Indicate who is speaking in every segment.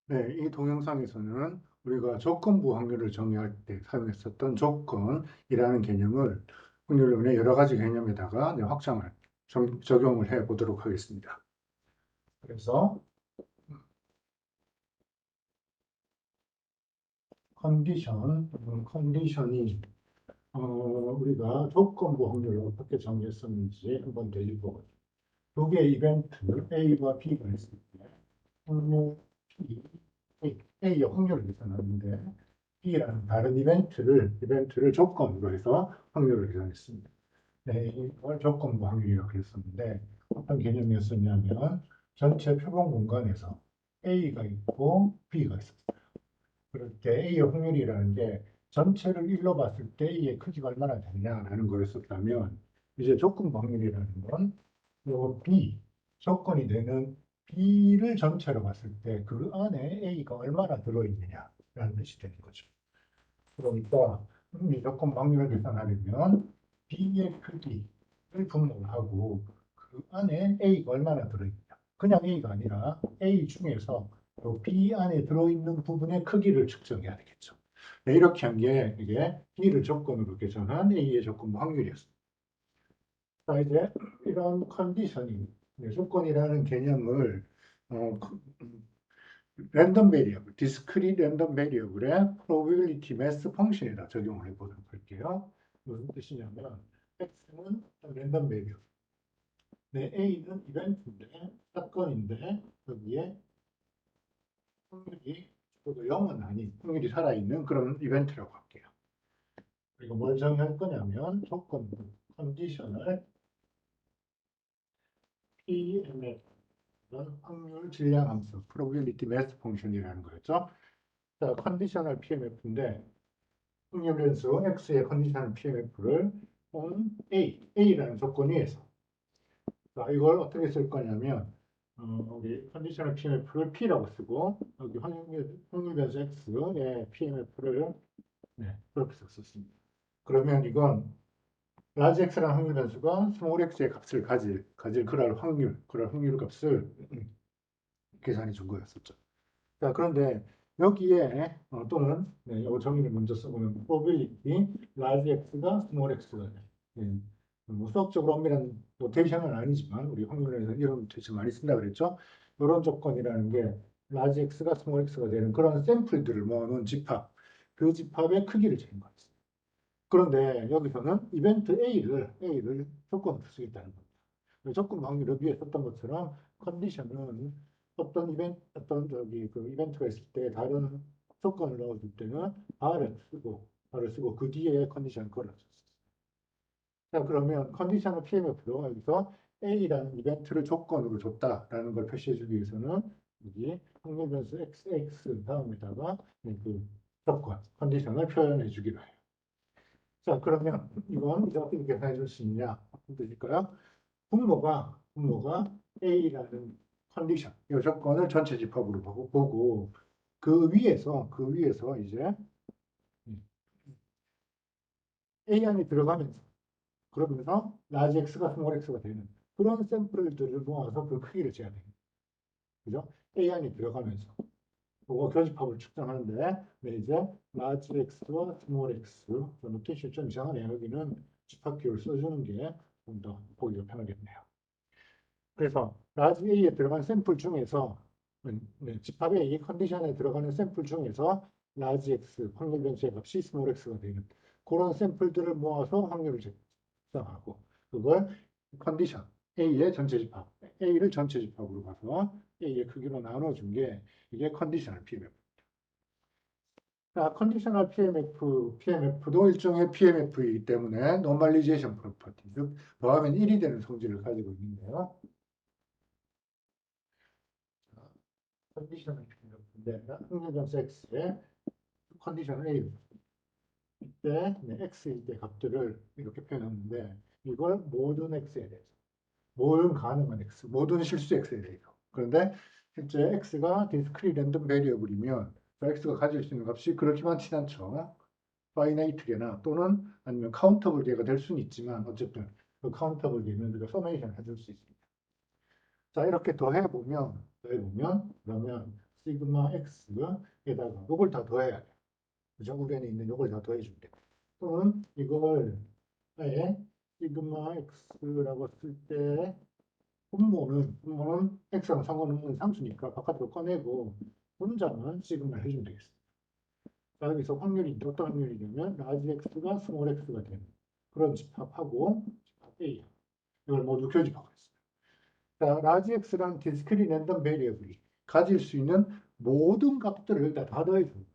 Speaker 1: 네, 이 동영상에서는 우리가 조건부 확률을 정의할 때 사용했었던 조건이라는 개념을 확률론의 여러 가지 개념에다가 확장을, 적용을 해 보도록 하겠습니다. 그래서 컨디션이 우리가 조건부 확률을 어떻게 정의했었는지 한번 되짚어보죠. 두 개의 이벤트 A와 B가 있을 때 확률 P, A의 확률을 계산하는데 B라는 다른 이벤트를 조건으로 해서 확률을 계산했습니다. 네, 이걸 조건부 확률이라고 했었는데 어떤 개념이었었냐면 전체 표본 공간에서 A가 있고 B가 있었어요. 그럴 때 A의 확률이라는 게 전체를 일로 봤을 때 A의 크기가 얼마나 되냐라는 거였었다면 이제 조건부 확률이라는 건 요 B, 조건이 되는 B를 전체로 봤을 때 그 안에 A가 얼마나 들어있느냐라는 뜻이 되는 거죠. 그러니까 조건 확률을 계산하려면 B의 크기를 분모를 하고 그 안에 A가 얼마나 들어있냐. 그냥 A가 아니라 A 중에서 또 B 안에 들어있는 부분의 크기를 측정해야 되겠죠. 네, 이렇게 한 게 이게 B를 조건으로 계산한 A의 조건 확률이었습니다. 자, 이제 이런 컨디셔닝, 조건이라는 개념을 랜덤 베리어블, 디스크릿 랜덤 베리어블의 probability mass 펑션에다 적용을 해보도록 할게요. 무슨 뜻이냐면 x는 랜덤 베리어블, 네, a는 이벤트인데 사건인데 여기에 확률이 적어도 0은 아닌 확률이 살아있는 그런 이벤트라고 할게요. 그리고 뭘 정의할 거냐면 조건 컨디셔널 PMF 확률 질량 함수 probability mass 펑션이라는 거였죠. 자, 컨디셔널 PMF인데 확률 변수 x의 컨디셔널 PMF를 A라는 조건 위에서 자, 이걸 어떻게 쓸 거냐면 우리 컨디셔널 PMF를 P라고 쓰고 여기 확률 변수 x의 PMF를 네, 그렇게 썼습니다. 그러면 이건 라지 x라는 확률 변수가 스몰 x의 값을 가질 그럴 확률 값을 계산해 준 거였었죠. 자, 그런데 여기에 또는 네, 이 정의를 먼저 써보면 probability large x가 small x가 돼. 예, 뭐 수학적으로 엄밀한 노테이션은 아니지만 우리 확률에서 이런 노테이션 많이 쓴다 그랬죠. 이런 조건이라는 게 large x가 small x가 되는 그런 샘플들을 모아놓은 집합, 그 집합의 크기를 재는 거예요. 그런데 여기서는 이벤트 A를 조건으로 쓰겠다는 겁니다. 조건 확률을 위에 썼던 것처럼 컨디션은 어떤 그 이벤트가 있을 때 다른 조건을 넣어줄 때는 발을 쓰고 그 뒤에 컨디션을 걸어줬어요. 자, 그러면 컨디션을 PMF로 여기서 A라는 이벤트를 조건으로 줬다라는 걸 표시해주기 위해서는 여기 확률 변수 XX 다음에다가 그 조건, 컨디션을 표현해 주기로 해요. 자, 그러면 이건 이제 어떻게 계산해 줄 수 있냐? 드릴까요? 분모가 A라는 컨디션, 이 조건을 전체 집합으로 보고 그 위에서 이제 A 안에 들어가면서 그러면서 라지 X가 스몰 X가 되는 그런 샘플들을 모아서 그 크기를 재야 됩니다. 그죠? A 안에 들어가면서 그거 교집합을 측정하는데 네, 이제 라지 X와 스몰 X 노테이션 좀 이상하네요. 여기는 집합기호를 써주는 게 좀 더 보기가 편하겠네요. 그래서 라지 A에 들어간 샘플 중에서 네, 집합 A 컨디션에 들어가는 샘플 중에서 라지 X 확률 변수의 값이 스몰 X가 되는 그런 샘플들을 모아서 확률을 작성하고 그걸 컨디션 A의 전체 집합 A를 전체 집합으로 봐서 A의 크기로 나눠준 게 이게 컨디셔널 PMF. 자, 컨디셔널 PMF도 일종의 PMF이기 때문에 노멀리제이션 프로퍼티, 즉 더하면 1이 되는 성질을 가지고 있는데요. 컨디션을 PMF인데 확률 변수 X의 컨디션 A 이때 X일 때 값들을 이렇게 표현했는데 이걸 모든 X에 대해서 모든 가능한 X, 모든 실수 X에 대해서 그런데 실제 X가 디스크릿 랜덤 베리어블이면 X가 가질 수 있는 값이 그렇게 많지는 않죠. 파이나이트 개나 또는 아니면 카운터블 개가 될 수는 있지만 어쨌든 그 카운터블 개는 우리가 서메이션 해줄 수 있습니다. 자, 이렇게 더해보면 그러면 시그마 x에다가 이걸 다 더해야 돼. 그죠? 우리 안에 있는 이걸 다 더해주면 돼. 또는 이걸 아예 시그마 x라고 쓸 때 분모는 x랑 상관없는 상수니까 바깥으로 꺼내고 분자는 시그마를 해주면 되겠어. 자, 여기서 확률이 어떤 확률이냐면 라지 x가 스몰 x가 되는 그런 집합하고 집합 A 이걸 모두 교집합을 했어요. 자, 라지 x라는 디스크릿 랜덤 베리어블이 가질 수 있는 모든 값들을 여기다 다 더해주는 거예요.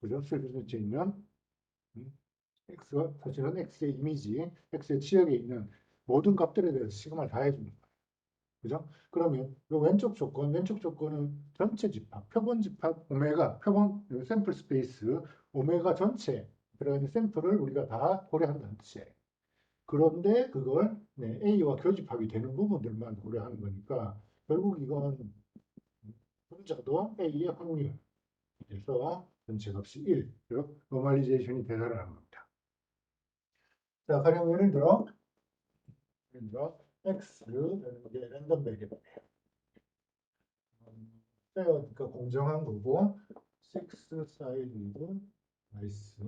Speaker 1: 그죠? 설명에 있는 x가 사실은 x의 이미지, x의 지역에 있는 모든 값들에 대해서 시그마를 다 해주는 거예요. 그죠? 그러면 이 왼쪽 조건은 전체 집합, 표본 집합 오메가, 표본 샘플 스페이스 오메가 전체 들어있는 샘플을 우리가 다 고려한다는 뜻이에요. 그런데 그걸 A와 교집합이 되는 부분들만 고려하는 거니까 결국 이건 분자도 A의 확률 그래서 전체 값이 1, 즉 노멀리제이션이 되더라는 겁니다. 자, 가령 예를 들어 x라는 게 랜덤 베리어블이에요. 그러니까 공정한 거고 6 사이드 나이스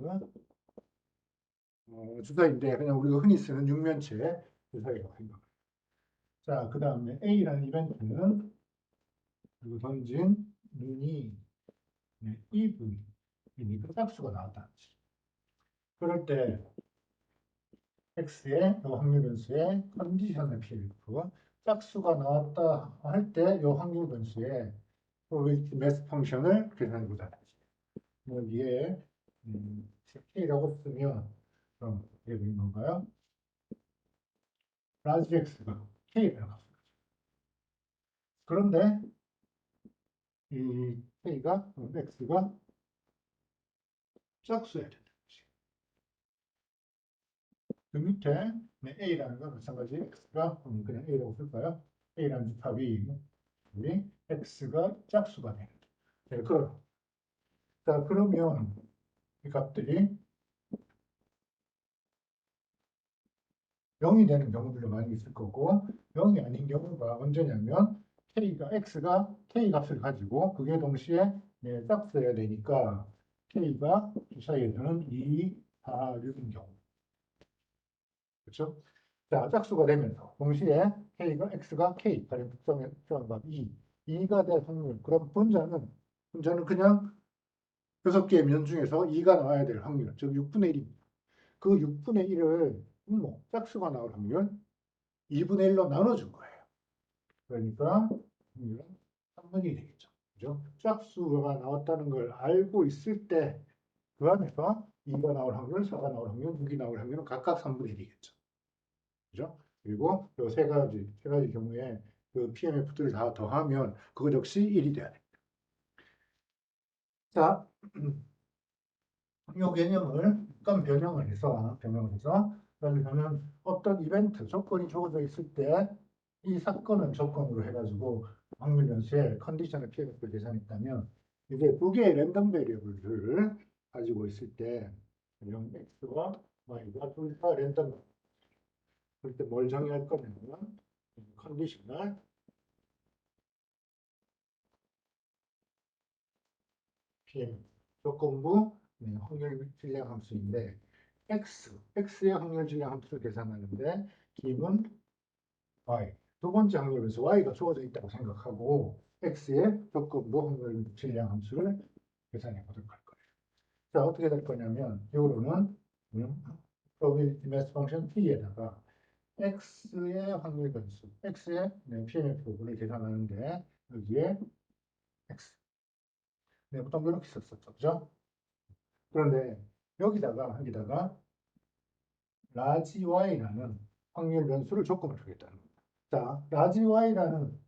Speaker 1: 주사인데 그냥 우리가 흔히 쓰는 육면체 주사위라고 생각합니다. 자, 그 다음에 A라는 이벤트는 그리고 던진 눈이 이분이니까 짝수가 나왔다는 거죠. 그럴 때 X의 확률 변수의 컨디셔널 PLF 짝수가 나왔다 할 때 이 확률 변수의 probability mass 펑션을 계산해 보자. 여기에 K라고 쓰면 그럼 이게 뭔가요? 라지 X가 K라고 값입니다. 그런데 이 K가 X가 짝수여야 된다. 그 밑에 A라는 건 마찬가지 X가 그냥 A라고 쓸까요? A라는 집합이 우리 X가 짝수가 되는. 네, 그럼 자 그러면 이 값들이 0이 되는 경우들도 많이 있을 거고 0이 아닌 경우가 언제냐면 X가 K 값을 가지고 그게 동시에 짝수여야 되니까 K가 주사위에서는 2, 4, 6인 경우 그렇죠? 자, 짝수가 되면서 동시에 X가 K, 가령 특정한 값 2가 될 확률. 그럼 분자는 그냥 6개의 면 중에서 2가 나와야 될 확률, 즉 6분의 1입니다. 그 6분의 1을 짝수가 나올 확률 2분의 1로 나눠준 거예요. 그러니까 확률은 3분의 1이 되겠죠. 그죠? 짝수가 나왔다는 걸 알고 있을 때 그 안에서 2가 나올 확률, 4가 나올 확률, 6이 나올 확률은 각각 3분의 1이겠죠. 그죠? 그리고 세 가지 경우에 그 PMF들을 다 더하면 그것 역시 1이 돼야 돼. 자, 이 개념을 약간 변형을 해서 그러면 어떤 이벤트 조건이 주어져 있을 때 이 사건은 조건으로 해가지고 확률 변수의 컨디셔널 PMF를 계산했다면 이제 두 개의 랜덤 베리어블을 가지고 있을 때 이런 X와 Y가 둘 다 랜덤 그럴 때 뭘 정의할 거냐면 컨디셔널 PM 조건부 확률 질량 함수인데 X의 확률 질량 함수를 계산하는데 기본 Y 두 번째 확률 변수 Y가 주어져 있다고 생각하고 X의 조건부 확률 질량 함수를 계산해 보도록 할 거예요. 자, 어떻게 될 거냐면 요로는 probability mass function T에다가 X의 확률 변수, X의 PMF를 계산하는데 여기에 X 보통 이렇게 썼었죠. 그죠? 그런데 여기다가 라지 Y라는 확률 변수를 조건을 주겠다는 겁니다. 자, 라지 Y라는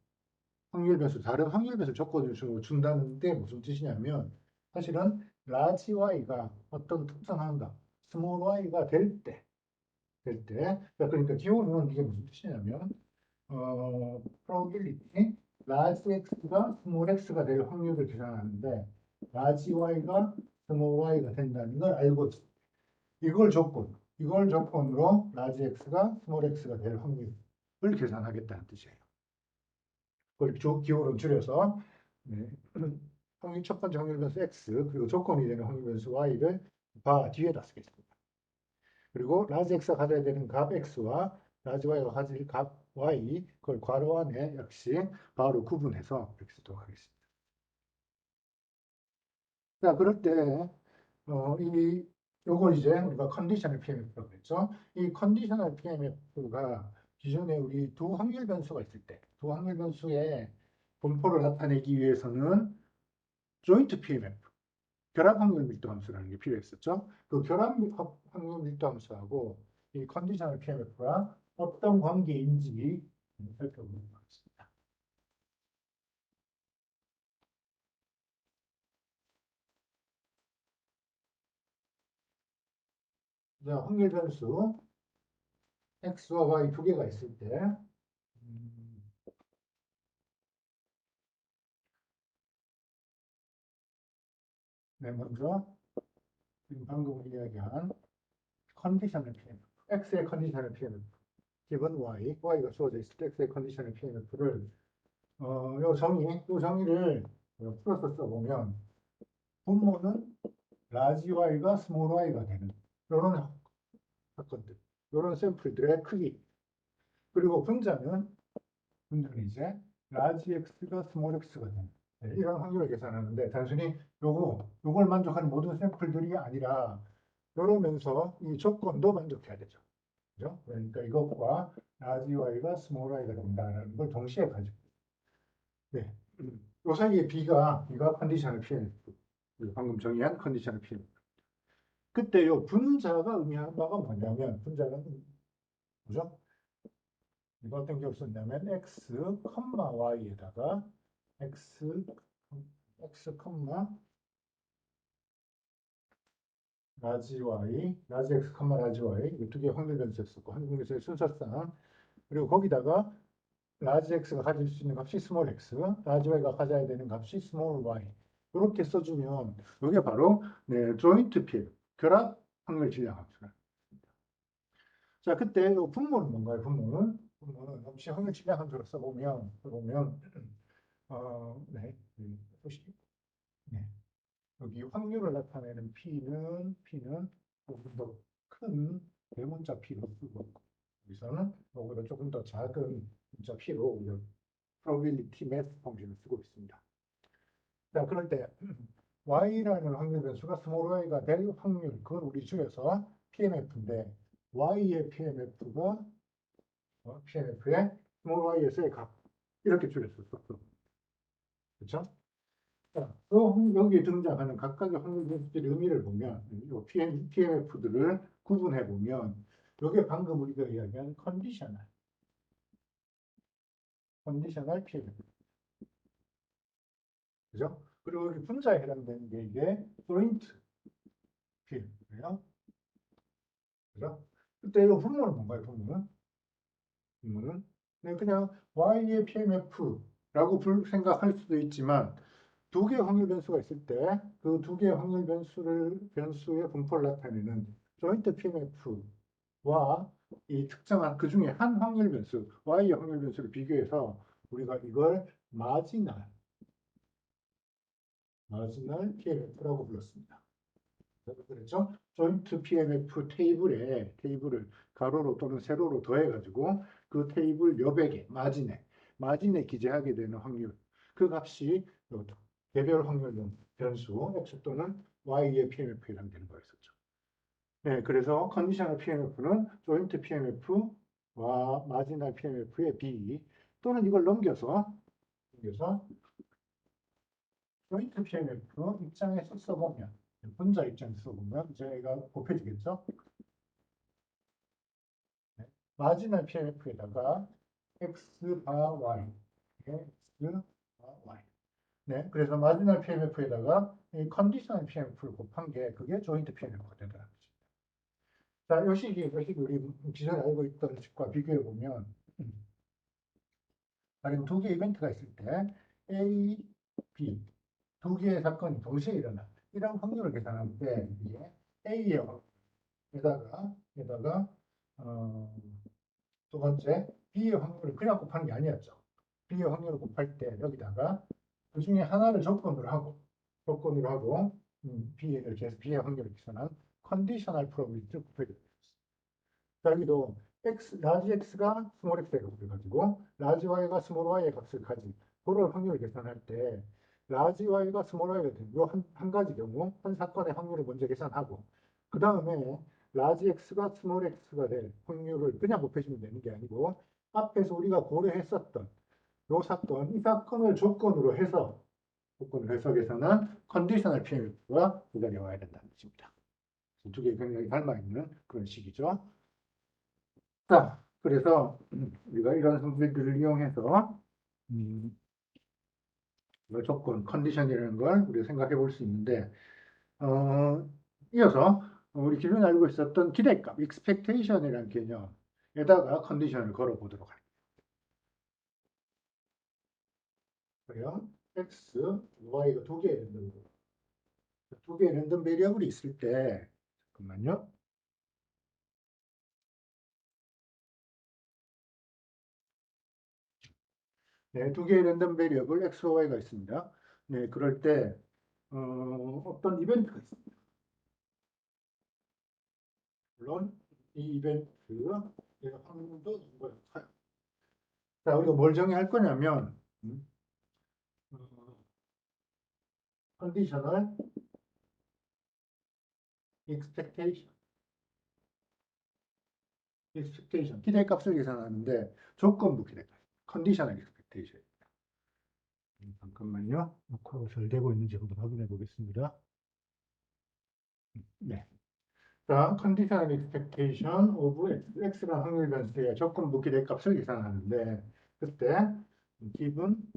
Speaker 1: 확률 변수, 다른 확률 변수 조건을 준다는데 무슨 뜻이냐면 사실은 라지 Y가 어떤 특정한 값, 스몰 Y가 그러니까 기호는 이게 무슨 뜻이냐면 probability large x가 small x가 될 확률을 계산하는데 large y가 small y가 된다는 걸 알고 있습니다. 이걸 조건으로 large x가 small x가 될 확률을 계산하겠다는 뜻이에요. 그걸 기호로 줄여서 네. 첫 번째 확률 변수 x 그리고 조건이 되는 확률 변수 y를 바 뒤에다 쓰겠습니다. 그리고 라지 x가 가져야 되는 값 x와 라지 y가 가질 값 y 그걸 괄호 안에 역시 바로 구분해서 이렇게 쓰도록 하겠습니다. 자, 그럴 때 요걸 이제 우리가 컨디셔널 PMF라고 했죠. 이 컨디셔널 PMF가 기존에 우리 두 확률 변수가 있을 때, 두 확률 변수의 분포를 나타내기 위해서는 조인트 PMF, 결합 확률 밀도 함수라는 게 필요했었죠. 그 결합 확률 밀도 함수하고 이 컨디셔널 PMF가 어떤 관계인지 살펴보도록 하겠습니다. 자, 확률 변수 x와 y 두 개가 있을 때 음, 네, 먼저 지금 방금 이야기한 컨디셔널 PMF, X의 컨디셔널 PMF, 기본 Y, Y가 주어져 있을 때 X의 컨디셔널 PMF를 요 정의를 풀어서 써보면 분모는 라지 Y가 스몰 Y가 되는 이런 사건들, 이런 샘플들의 크기, 그리고 분자는 이제 라지 X가 스몰 X가 되는 이런 확률을 계산하는데 단순히 요걸 만족하는 모든 샘플들이 아니라 이러면서 이 조건도 만족해야 되죠. 그죠? 그러니까 이것과 라지 y가 스몰 y가 된다는 걸 동시에 가지고. 네. 요 사이에 B가 컨디션을 피해는 방금 정의한 컨디션을 피해는 그때 요 분자가 의미하는 바가 뭐냐면 분자는 뭐죠? 이거 어떤 걸 썼냐면 x, y에다가 x, x, 라지 y, 라지 x, 라지 y 이두 개의 확률 변수였었고 한국에서의 순서상 그리고 거기다가 라지 x가 가질 수 있는 값이 스몰 x, 라지 y가 가져야 되는 값이 스몰 y. 이렇게 써주면 이게 바로 네, 조인트 필, 결합 확률 질량 함수다. 자, 그때 이 분모는 뭔가요? 분모는 혹시 확률 질량 함수로 써보면 네, 보시죠. 네, 여기 확률을 나타내는 P는 조금 더 큰 대문자 P로 쓰고 여기서는 오히려 조금 더 작은 문자 P로 probability mass 펑션을 쓰고 있습니다. 자, 그럴 때 y라는 확률 변수가 스몰 y가 될 확률, 그걸 우리 줄여서 PMF인데 y의 PMF가 PMF의 스몰 y에서의 값 이렇게 줄였었어. 그렇죠? 자, 여기에 등장하는 각각의 확률 변수들의 의미를 보면 이 PMF들을 구분해 보면 이게 방금 우리가 이야기한 컨디셔널 PMF. 그죠? 그리고 여기 분자에 해당되는 게 이게 조인트 PMF예요. 그죠? 그때 이 분모는 뭔가요? 분모는 네, 그냥 y의 PMF라고 생각할 수도 있지만 두 개의 확률 변수가 있을 때 그 두 개의 확률 변수의 분포를 나타내는 조인트 PMF와 이 특정한 그 중에 한 확률 변수 y의 확률 변수를 비교해서 우리가 이걸 마지널 PMF라고 불렀습니다. 그렇죠? 조인트 PMF 테이블을 가로로 또는 세로로 더해가지고 그 테이블 여백에 마진에 기재하게 되는 확률 그 값이 개별 확률 변수 x 또는 y의 PMF에 해당되는 거였었죠. 네, 그래서 컨디셔널 PMF는 조인트 PMF와 마지널 PMF의 B 또는 이걸 넘겨서 조인트 PMF 입장에서 써보면 분자 입장에서 써보면 저희가 곱해지겠죠. 네. 마지널 PMF에다가 x 바 y, x 바 y. 네, 그래서 마지널 PMF에다가 이 컨디셔널 PMF를 곱한 게 그게 조인트 PMF가 되더라고요. 자, 이 식이 우리 기존에 알고 있던 식과 비교해 보면 만약 두 개의 이벤트가 있을 때 A, B 두 개의 사건이 동시에 일어나 이런 확률을 계산하는데 이게 A의 에다가 두 번째 B의 확률을 그냥 곱하는 게 아니었죠. B의 확률을 곱할 때 여기다가 그 중에 하나를 조건으로 하고 이렇게 해서 B의 확률을 계산한 컨디셔널 프로비비티를 곱해줘요. 자, 여기도 라지 X가 스몰 X의 값을 가지고 라지 Y가 스몰 Y의 값을 가진 그럴 확률을 계산할 때 라지 Y가 스몰 Y가 되는 요한 가지 경우 한 사건의 확률을 먼저 계산하고 그 다음에 라지 X가 스몰 X가 될 확률을 그냥 곱해주면 되는 게 아니고 앞에서 우리가 고려했었던 요 사건, 이 사건을 조건으로 해서 계산한 컨디셔널 PMF가 구간에 와야 된다는 뜻입니다. 두 개 굉장히 닮아있는 그런 식이죠. 자, 그래서 우리가 이런 성질들을 이용해서 이 조건, 컨디션이라는 걸 우리가 생각해 볼 수 있는데 이어서 우리 기존에 알고 있었던 기대값, expectation이라는 개념에다가 컨디션을 걸어보도록 할게요. 그래요? X, Y가 두 개의 랜덤 베리어블이 있을 때 잠깐만요. 네, 두 개의 랜덤 베리어블 X와 Y가 있습니다. 네, 그럴 때 어떤 이벤트가 있습니다. 물론 이 이벤트의 확률도 이거예요. 자, 우리가 뭘 정의할 거냐면 컨디셔널 expectation, 기대값을 계산하는데 조건부 기대값, 컨디셔널 expectation. 잠깐만요. 녹화가 잘 되고 있는지 한번 확인해 보겠습니다. 네. 자, conditional expectation of x라는 확률 변수의 조건부 기대값을 계산하는데 그때 given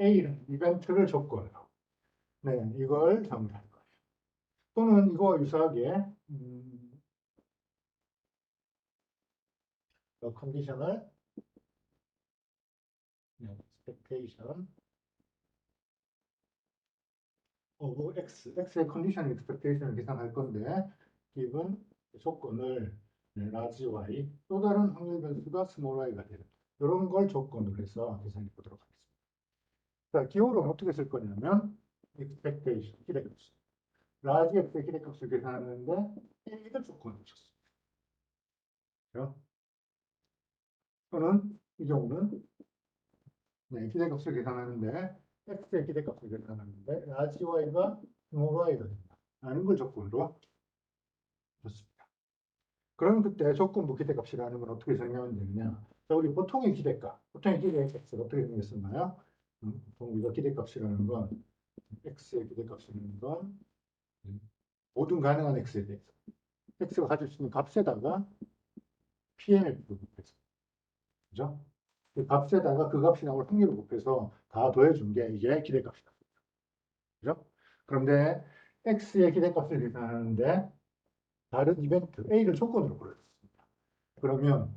Speaker 1: a는 이벤트를 조건으로 이걸 정의할 거예요. 또는 이거와 유사하게 conditional expectation of x의 conditional expectation을 계산할 건데 given 조건을 large y 또 다른 확률 변수가 small y가 되는 이런 걸 조건으로 해서 계산해 보도록 하겠습니다. 자, 기호를 어떻게 쓸 거냐면 expectation, 기대값. large x의 기대값을 계산하는데 a를 조건으로 쳤습니다. 그렇죠? 또는 이 경우는 기대값을 계산하는데 x의 기대값을 계산하는데 large y가 small y가 된다. 라는 걸 조건으로 줬습니다. 그러면 그때 조건부 기대값이라는 건 어떻게 정의하면 되느냐? 자, 우리 보통의 기대값, 보통의 기대값을 어떻게 정의했었나요? 보통 우리가 기대값이라는 건 x의 기대값이라는 건 모든 가능한 x에 대해서 x가 가질 수 있는 값에다가 PMF를 곱해서 그죠? 그 값에다가 그 값이 나올 확률을 곱해서 다 더해준 게 이게 기대값이다. 그죠? 그런데 x의 기대값을 계산하는데 다른 이벤트 a를 조건으로 불러줬습니다. 그러면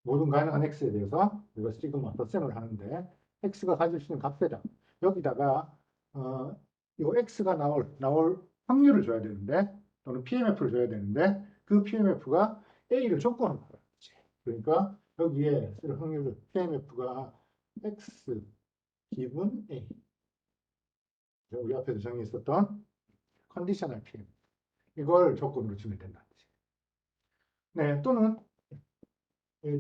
Speaker 1: 모든 가능한 x에 대해서 우리가 시그마 덧셈을 하는데 x가 가질 수 있는 값에다 여기다가 이 x가 나올 확률을 줘야 되는데 또는 PMF를 줘야 되는데 그 PMF가 a를 조건으로 하지. 그러니까 여기에 쓸 확률 PMF가 x 기분 a 우리 앞에서 정의했었던 컨디셔널 PMF 이걸 조건으로 주면 된다. 네, 또는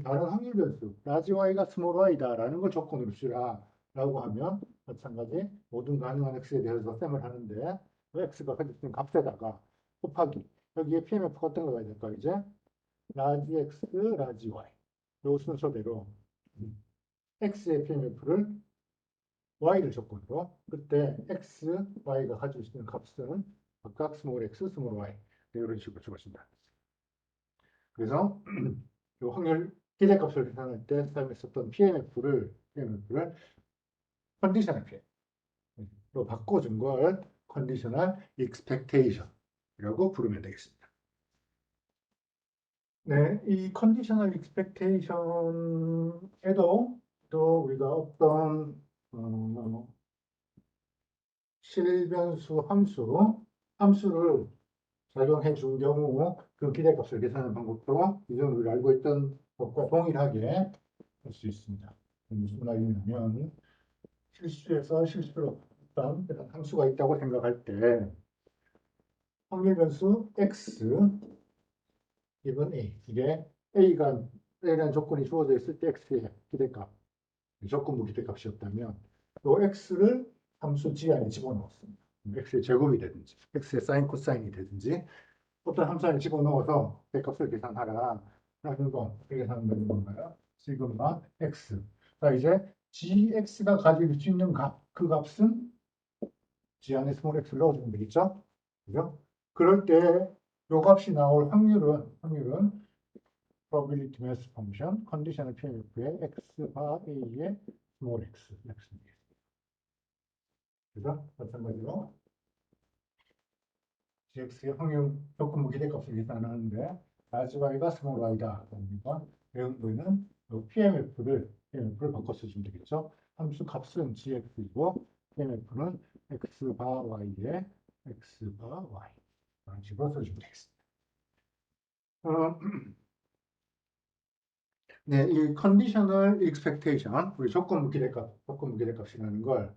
Speaker 1: 다른 확률 변수, 라지 y가 스몰 y다라는 걸 조건으로 주라라고 하면 마찬가지 모든 가능한 x에 대해서 셈을 하는데 x가 가질 수 있는 값에다가 곱하기 여기에 PMF가 어떤 거가 될까 이제 라지 x, 라지 y 요 순서대로 x의 PMF를 y를 조건으로 그때 x, y가 가질 수 있는 값은 각각 스몰 x, 스몰 y 이런 식으로 주어진다. 그래서 이 확률 기대값을 계산할 때 사용했었던 PMF를 컨디셔널 PMF로 바꿔준 걸 컨디셔널 익스펙테이션이라고 부르면 되겠습니다. 네, 이 컨디셔널 익스펙테이션에도 또 우리가 어떤 실변수 함수를 작용해 준 경우 그 기대값을 계산하는 방법도 이전 우리가 알고 있던 것과 동일하게 할 수 있습니다. 무슨 말이냐면 실수로 어떤 함수가 있다고 생각할 때 확률 변수 x 기본 a 이게 a라는 조건이 주어져 있을 때 x의 기대값 조건부 기대값이었다면 또 x를 함수 g 안에 집어넣었습니다. x의 제곱이 되든지 x의 사인 코사인이 되든지 어떤 함수 안에 집어넣어서 대값을 계산하라 라는 건 어떻게 계산하는 건가요? 시그마 x. 자, 이제 gx가 가질 수 있는 값, 그 값은 g 안에 스몰 x를 넣어주면 되겠죠? 그죠? 그럴 때 요 값이 나올 확률은 probability mass function, 컨디셔널 PMF의 x 바 a의 스몰 x, x입니다. 그죠? 마찬가지로 gx의 확률 조건부 기대값을 계산하는데 large y가 small y다. 그러니까 외우는 PMF를 바꿔 쓰시면 되겠죠. 함수 값은 gx이고 PMF는 x 바 y의 x 바 y 이런 식으로 써주면 되겠습니다. 네, 이 conditional expectation, 우리 조건부 기대값이라는 걸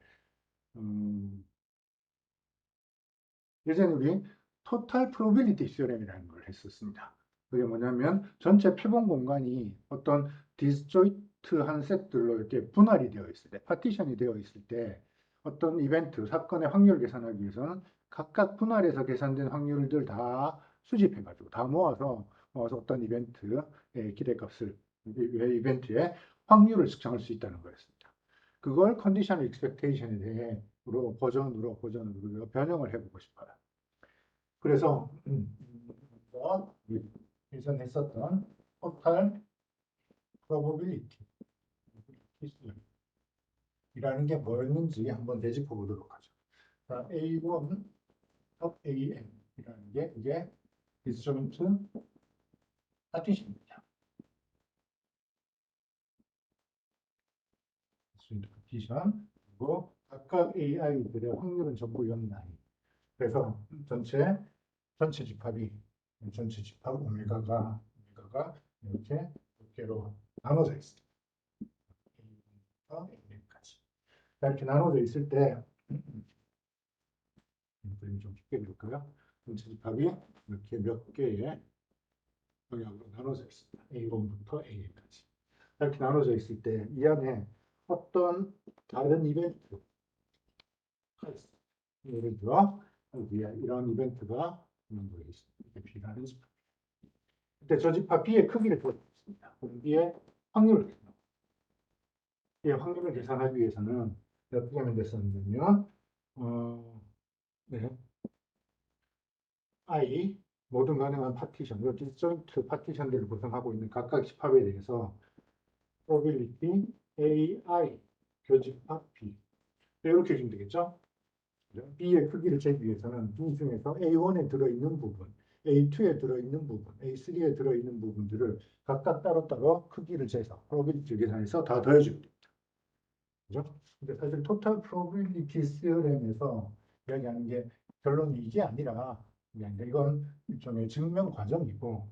Speaker 1: 예전에 우리 토탈 프로비빌리티 시스템이라는 걸 했었습니다. 그게 뭐냐면 전체 표본 공간이 어떤 디스조인트한 셋들로 이렇게 분할이 되어 있을 때, 파티션이 되어 있을 때 어떤 이벤트, 사건의 확률을 계산하기 위해서는 각각 분할해서 계산된 확률들 다 수집해가지고 다 모아서 어떤 이벤트의 기대값을 이벤트의 확률을 측정할 수 있다는 거였습니다. 그걸 컨디셔널 익스펙테이션에 대해 버전으로 변형을 해보고 싶어요. 그래서 예전했었던 토탈 프로버빌리티 이라는 게 뭐였는지 한번 되짚어 보도록 하죠. 자, A1 of AN 이라는 게 이게 디스조인트 파티션입니다. 디스조인트 파티션 그리고 각각 AI들의 확률은 전부 0이 아니. 그래서 전체 집합 오메가가 이렇게 몇 개로 나눠져 있습니다. A부터 A까지. 이렇게 나눠져 있을 때 그림 좀 쉽게 그릴까요? 전체 집합이 이렇게 몇 개의 영역으로 나눠져 있습니다. A1부터 A까지. 이렇게 나눠져 있을 때 이 안에 어떤 다른 이벤트가 있습니다. 예를 들어 여기에 이런 이벤트가 있는 있습니다. B라는 집합. 그때 저 집합 B의 크기를 구하겠습니다. B의 확률을 계산합니다. B의 확률을 계산하기 위해서는 어떻게 하면 됐었냐면 네. I 모든 가능한 파티션, 디스조인트 파티션들을 구성하고 있는 각각 집합에 대해서 probability AI 교집합 B 이렇게 주면 되겠죠? B의 크기를 재기 위해서는 B 중에서 A1에 들어있는 부분, A2에 들어있는 부분, A3에 들어있는 부분들을 각각 따로따로 크기를 재서 probability 계산해서 다 더해주면 됩니다. 그죠? 근데 사실 토탈 프로빌리티 시스템에서 이야기하는 게 결론이 이게 아니라 이건 일종의 증명 과정이고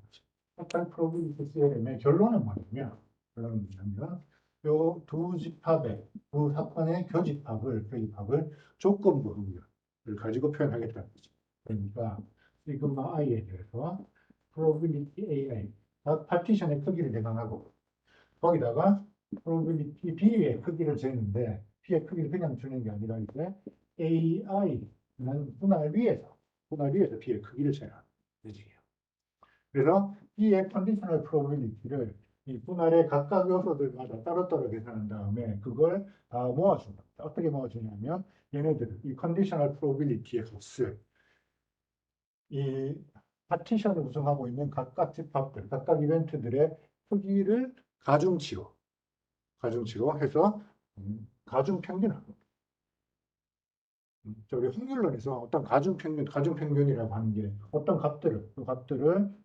Speaker 1: 토탈 프로빌리티 시스템의 결론은 뭐냐면 요 두 집합의 두 사건의 교집합을 조건부 확률을 가지고 표현하겠다는 거죠. 그러니까 시그마 i에 대해서 probability AI 각 파티션의 크기를 계산하고 거기다가 probability B의 크기를 재는데 B의 크기를 그냥 주는 게 아니라 이제 AI는 분할 위에서 B의 크기를 재는 얘기예요. 그래서 B의 컨디셔널 프로빌리티를 이 분할의 각각 요소들마다 따로따로 계산한 다음에 그걸 다 모아줍니다. 어떻게 모아주냐면 얘네들 이 컨디셔널 프로빌리티의 값을 이 파티션을 구성하고 있는 각각 집합들, 각각 이벤트들의 크기를 가중치로 해서 가중평균을 합니다. 저기 확률론에서 어떤 가중평균이라고 하는 게 어떤 그 값들을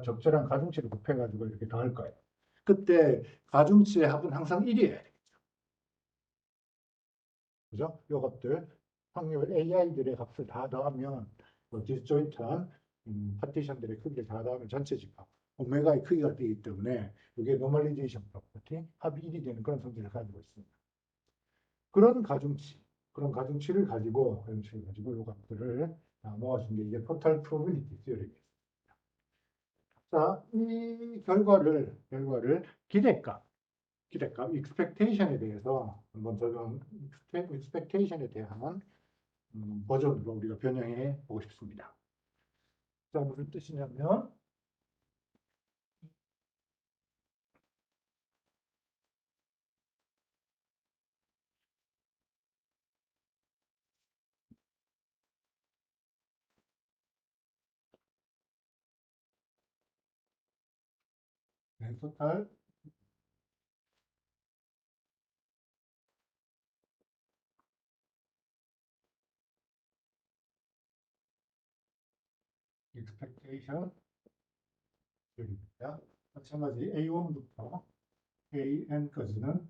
Speaker 1: 적절한 가중치를 곱해가지고 이렇게 더할 거예요. 그때 가중치의 합은 항상 1이에요. 그죠? 요것들 확률 AI들의 값을 다 더하면 디스조인트한 파티션들의 크기를 다 더하면 전체 집합 오메가의 크기가 되기 때문에 이게 노멀리제이션 프로퍼티 합이 1이 되는 그런 성질을 가지고 있습니다. 그런 가중치를 가지고 이 값들을 모아준 게 이게 토탈 프로비리티 시어리입니다. 자, 이 결과를 기대값, expectation에 대해서 한번 적용, expectation에 대한 버전으로 우리가 변형해 보고 싶습니다. 자, 무슨 뜻이냐면, 토탈 expectation 입니다. 마찬가지 A1부터 AN까지는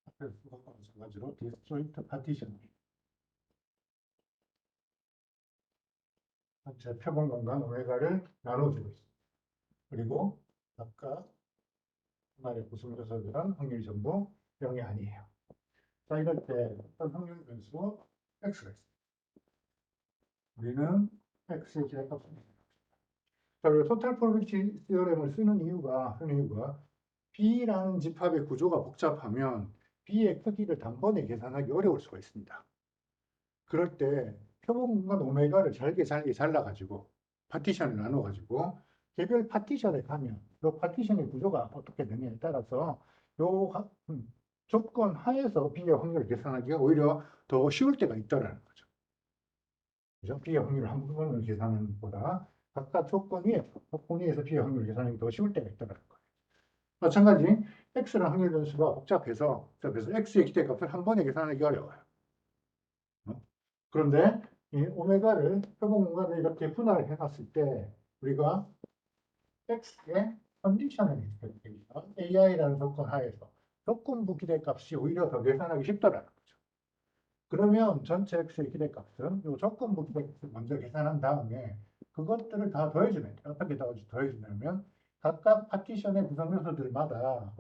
Speaker 1: 앞에 수학과 마찬가지로 disjoint partition, 전체 표본 공간 오메가를 나눠주고 있습니다. 그리고 각각 하나의 구성 요소들은 확률이 전부 0이 아니에요. 자, 이럴 때 어떤 확률 변수 x가 있습니다. 우리는 x의 기대값을 자, 우리가 토탈 프로비티 시어렘을 쓰는 이유가 B라는 집합의 구조가 복잡하면 B의 크기를 단번에 계산하기 어려울 수가 있습니다. 그럴 때 표본 공간 오메가를 잘게 잘라가지고 파티션을 나눠가지고 개별 파티션에 가면 이 파티션의 구조가 어떻게 되느냐에 따라서 요 조건 하에서 B의 확률을 계산하기가 오히려 더 쉬울 때가 있다라는 거죠. 그죠? B의 확률을 한 번을 계산하는 것보다 각각 조건 위에서 B의 확률을 계산하기 더 쉬울 때가 있다라는 거예요. 마찬가지 X랑 확률 변수가 복잡해서 X의 기대값을 한 번에 계산하기 어려워요. 그런데 이 오메가를 표본 공간을 이렇게 분할을 해놨을 때 우리가 X의 컨디셔널 익스펙테이션 AI라는 조건 하에서 조건부 기대값이 오히려 더 계산하기 쉽더라는 거죠. 그러면 전체 X의 기대값은 이 조건부 기대값을 먼저 계산한 다음에 그것들을 다 더해주면 어떻게 더해주냐면 각각 파티션의 구성 요소들마다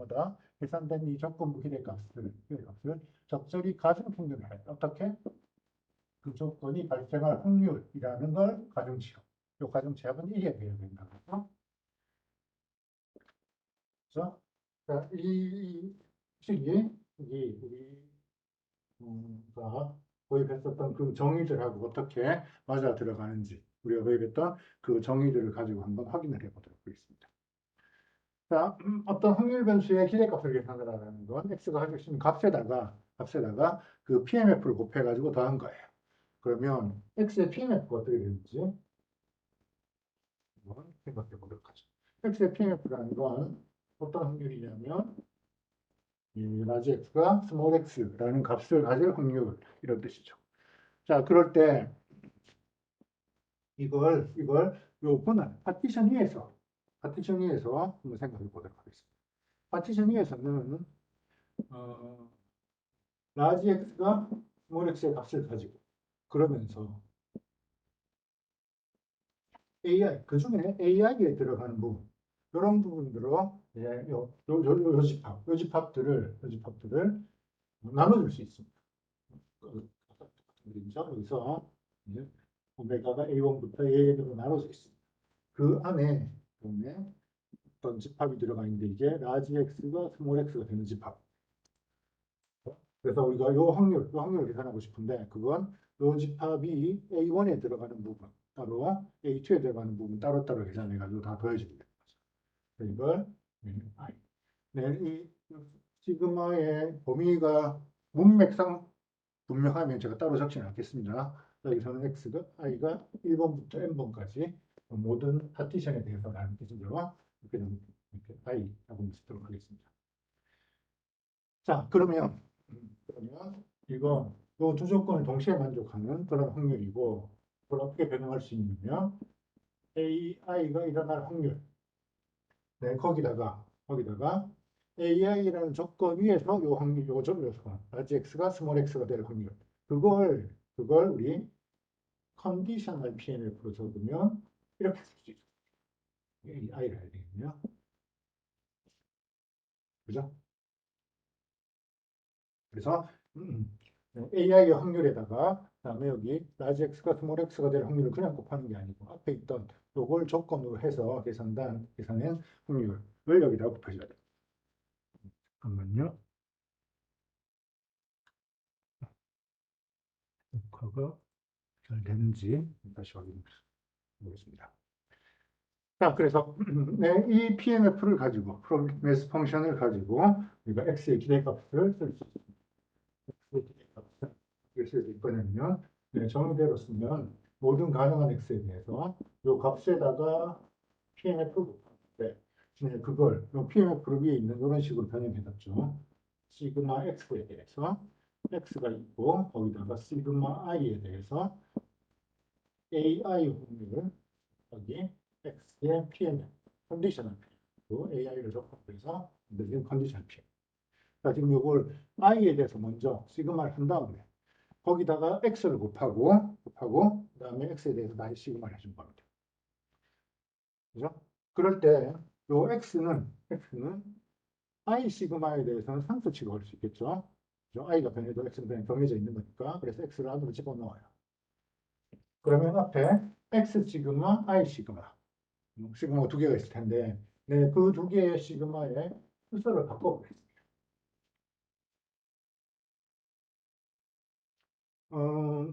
Speaker 1: 계산된 이 조건부 기대값을 적절히 가중 평균을 해요. 어떻게? 그 조건이 발생할 확률이라는 걸 가중치합. 이 가중치합은 이게 돼야 된다고. 그래서 자, 이 식이 우리가 도입했었던 그 정의들하고 어떻게 맞아 들어가는지 우리가 도입했던 그 정의들을 가지고 한번 확인을 해보도록 하겠습니다. 자, 어떤 확률 변수의 기대값을 계산하라는 건 x가 가지고 있는 값에다가 그 PMF를 곱해가지고 더한 거예요. 그러면 x의 PMF가 어떻게 되는지 한번 생각해 보도록 하죠. x의 PMF라는 건 어떤 확률이냐면 이 라지 x가 스몰 x라는 값을 가질 확률 이런 뜻이죠. 자, 그럴 때 요 분할 파티션 위에서 한번 생각해 보도록 하겠습니다. 파티션 위에서는 라지 x가 스몰 x의 값을 가지고 그러면서 AI, 그 중에 AI에 들어가는 부분, 이런 부분들로 요 집합들을 나눠줄 수 있습니다. 여기서 오메가가 A1부터 AN으로 나눠져 있습니다. 그 안에 어떤 집합이 들어가 있는데 이게 라지 X가 스몰 X가 되는 집합. 그래서 우리가 요 확률을 계산하고 싶은데 그건 요 집합이 A1에 들어가는 부분 따로 A2에 들어가는 부분 따로따로 계산해가지고 다 더해주면 됩니다. 이걸 I. 네, 이 시그마의 범위가 문맥상 분명하면 제가 따로 적지는 않겠습니다. 여기서는 X가 I가 1번부터 N번까지 모든 파티션에 대해서 라는 뜻으로 이렇게 I라고 쓰도록 하겠습니다. 자, 그러면 이거 이 두 조건을 동시에 만족하는 그런 확률이고 그걸 어떻게 변형할 수 있냐면 AI가 일어날 확률 네, 거기다가 AI라는 조건 위에서 요 확률 요점 요소 라지 X가 스몰 X가 될 확률 그걸 우리 컨디셔널 PMF로 적으면 이렇게 쓸 수 있어요. AI를 해야 되겠네요. 그죠? 그래서 AI의 확률에다가 그다음에 여기 라지 x가 스몰 x가 될 확률을 그냥 곱하는 게 아니고 앞에 있던 요걸 조건으로 해서 계산한 확률을 여기다 곱해줘야 돼요. 잠깐만요. 녹화가 잘 되는지 다시 확인해 보겠습니다. 자, 그래서 네, 이 PMF를 가지고 프로미스 펑션을 가지고 우리가 x의 기대값을 쓸 수 있습니다. x의 기대값을 어떻게 쓸 수 있거냐면 네, 정의대로 쓰면 모든 가능한 x에 대해서 이 값에다가 PMF를 곱하는데 네, 그걸 이 PMF를 위에 있는 이런 식으로 변형해놨죠. 시그마 x에 대해서 x가 있고 거기다가 시그마 i에 대해서 AI 확률을 여기 x의 PMF 컨디셔널 PMF AI를 적합해서 만들어진 컨디셔널 PMF. 자, 지금 이걸 i에 대해서 먼저 시그마를 한 다음에 거기다가 x를 곱하고 그다음에 x에 대해서 다시 시그마를 해준 겁니다. 그죠? 그럴 때 요 x는 i 시그마에 대해서는 상수 취급할 수 있겠죠. 그죠? i가 변해도 x는 그냥 정해져 있는 거니까. 그래서 x를 안으로 집어넣어요. 그러면 앞에 x 시그마, i 시그마. 시그마가 두 개가 있을 텐데, 네, 그 두 개의 시그마의 순서를 바꿔보겠습니다.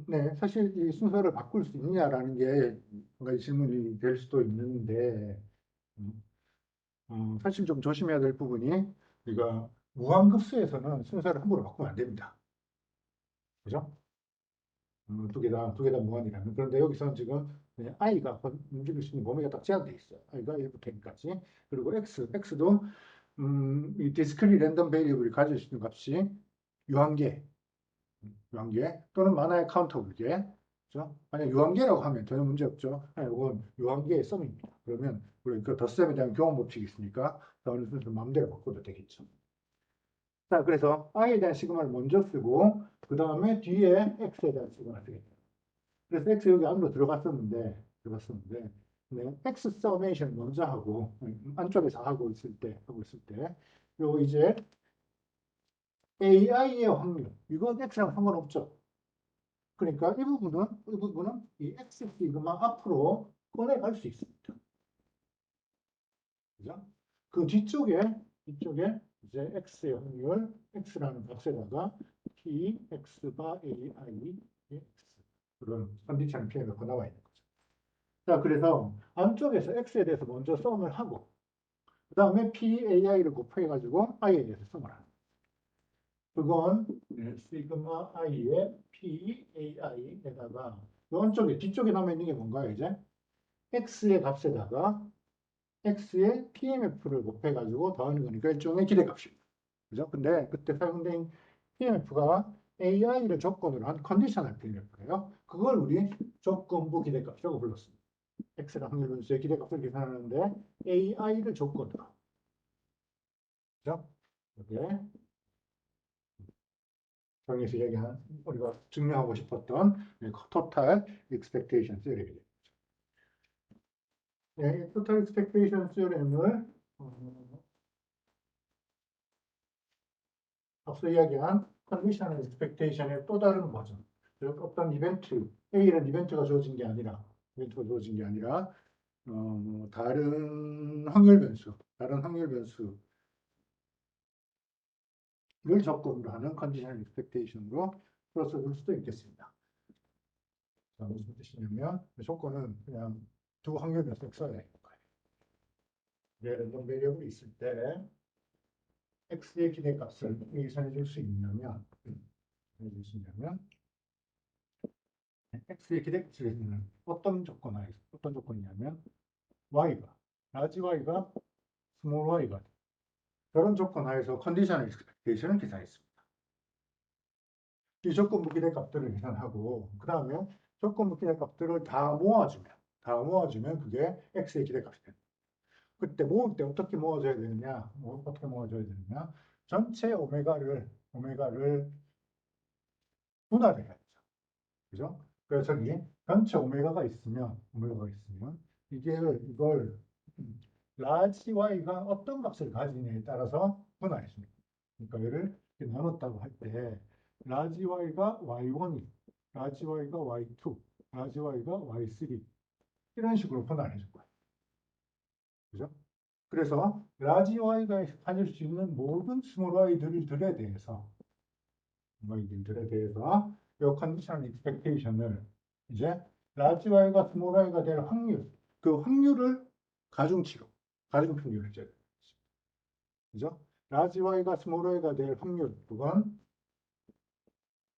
Speaker 1: 네, 사실 이 순서를 바꿀 수 있냐라는 게 한 가지 질문이 될 수도 있는데, 음, 사실 좀 조심해야 될 부분이 우리가 무한급수에서는 순서를 함부로 바꾸면 안 됩니다. 그죠? 두 개 다 무한이라면. 그런데 여기서는 지금 i가 움직일 수 있는 범위가 딱 제한되어 있어요. i가 1부터 n까지. 그리고 x도 이 디스크릿 랜덤 베리어블이 가질 수 있는 값이 유한계, 유한계 또는 만화의 카운터 굴계. 그죠? 만약 유한계라고 하면 전혀 문제 없죠. 이건 유한계의 썸입니다. 그러면 우리 그 덧셈에 대한 교환 법칙이 있으니까 어느 순서 마음대로 바꿔도 되겠죠. 자, 그래서 i에 대한 시그마를 먼저 쓰고 그 다음에 뒤에 x에 대한 시그마를 쓰겠다. 그래서 x 여기 안으로 들어갔었는데, 네, x 서메이션 먼저 하고 안쪽에서 하고 있을 때, 요 이제 AI의 확률 이건 x랑 상관없죠. 그러니까 이 부분은 이 x 시그마 앞으로 꺼내갈 수 있습니다. 그죠? 그 뒤쪽에 이제 x의 확률 x라는 값에다가 p x 바 AI x 그런 컨디션 표현이 나와 있는 거죠. 자, 그래서 안쪽에서 x에 대해서 먼저 썸을 하고 그 다음에 PAI를 곱해가지고 i에 대해서 썸을 하는 그건 시그마 i의 PAI에다가 뒤쪽에 남아있는 게 뭔가요, 이제? x의 값에다가 x의 PMF를 곱해가지고 더하는 거니까 일종의 기대값입니다. 그죠? 근데 그때 사용된 PMF가 AI를 조건으로 한 컨디셔널 PMF예요. 그걸 우리 조건부 기대값이라고 불렀습니다. x랑 확률 분수의 기대값을 계산하는데 AI를 조건으로. 그죠? 이게 정의에서 얘기한 우리가 증명하고 싶었던 토탈 익스펙테이션 theorem입니다. 네, 토탈 익스펙테이션 theorem을 앞서 이야기한 컨디셔널 익스펙테이션의 또 다른 버전. 즉 어떤 A라는 이벤트가 주어진 게 아니라 다른 확률 변수를 조건으로 하는 컨디셔널 익스펙테이션으로 풀어서 볼 수도 있겠습니다. 자, 무슨 뜻이냐면 조건은 그냥 두 확률 변수를 써야 되는 거예요. 랜덤 베리어블이 있을 때 x의 기대값을 계산해 줄 수 있냐면 x의 기대값을 어떤 조건이냐면 y가 라지 y가 스몰 y가 그런 조건 하에서 컨디셔널 익스펙테이션을 계산했습니다. 이 조건부 기대값들을 계산하고 그 다음에 조건부 기대값들을 다 모아주면 그게 x의 기대값이 됩니다. 그때 모을 때 어떻게 모아줘야 되느냐? 전체 오메가를 분할을 해야죠. 그죠? 그래서 저기 전체 오메가가 있으면 이걸 라지 y가 어떤 값을 가지느냐에 따라서 분할해 줍니다. 그러니까 얘를 이렇게 나눴다고 할 때 라지 Y가 Y1, 라지 Y가 Y2, 라지 Y가 Y3 이런 식으로 분할해 줄 거예요. 그죠? 그래서 라지 Y가 가질 수 있는 모든 스몰 Y들에 대해서 이 컨디셔널 익스펙테이션을 이제 라지 Y가 스몰 Y가 될 확률, 그 확률을 가중평균을 재요. 그죠? 라지 Y가 스몰 Y가 될 확률, 그건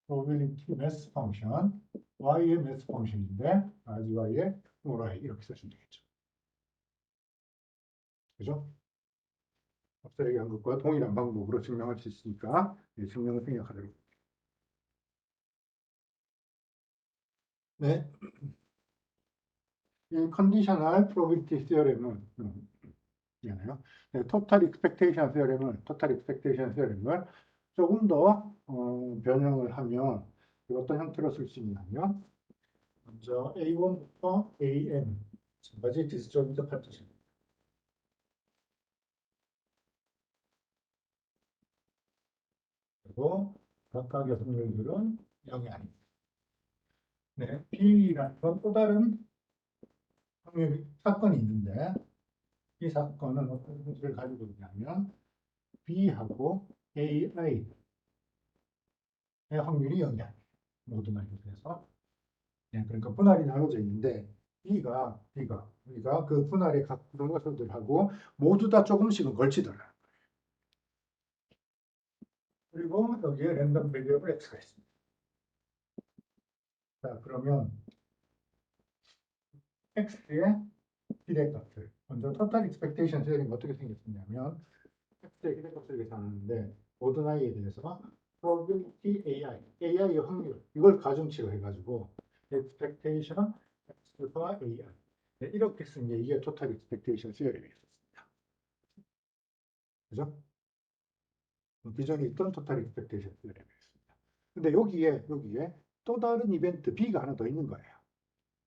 Speaker 1: probability mass function, Y의 mass function인데, 라지 Y의 스몰 Y 이렇게 쓰시면 되겠죠. 그죠? 앞서 얘기한 것과 동일한 방법으로 증명할 수 있으니까 증명을 생략하도록. 네, 이 컨디셔널 프로비비티 시어렘은 미안해요. 네, 토탈 익스펙테이션 시어렘을 조금 더 변형을 하면 어떤 형태로 쓸 수 있냐면 먼저 A1부터 AN 지금까지 디스조인트 파티션 그리고 각각의 확률들은 0이 아닙니다. 네, B라는 건 또 다른 확률 사건이 있는데 이 사건은 어떤 형식을 가지고 있냐면 B하고 AI의 확률이 0이 아니에요. 모든 확률에서. 네, 그러니까 분할이 나눠져 있는데 B가 그 분할의 각 요소들하고 모두 다 조금씩은 걸치더라. 그리고 여기에 랜덤 베리어블 X가 있습니다. 자, 그러면 X의 기대값을 먼저 토탈 익스펙테이션 세어링이 어떻게 생겼냐면 X의 기대값을 계산하는데 모든 i에 대해서 probability AI의 확률 이걸 가중치로 해가지고 expectation X와 AI 네, 이렇게 쓴 게 이게 토탈 익스펙테이션 세어링이 있었습니다. 그죠? 기존에 있던 토탈 익스펙테이션 세어링이었습니다. 근데 여기에 또 다른 이벤트 B가 하나 더 있는 거예요.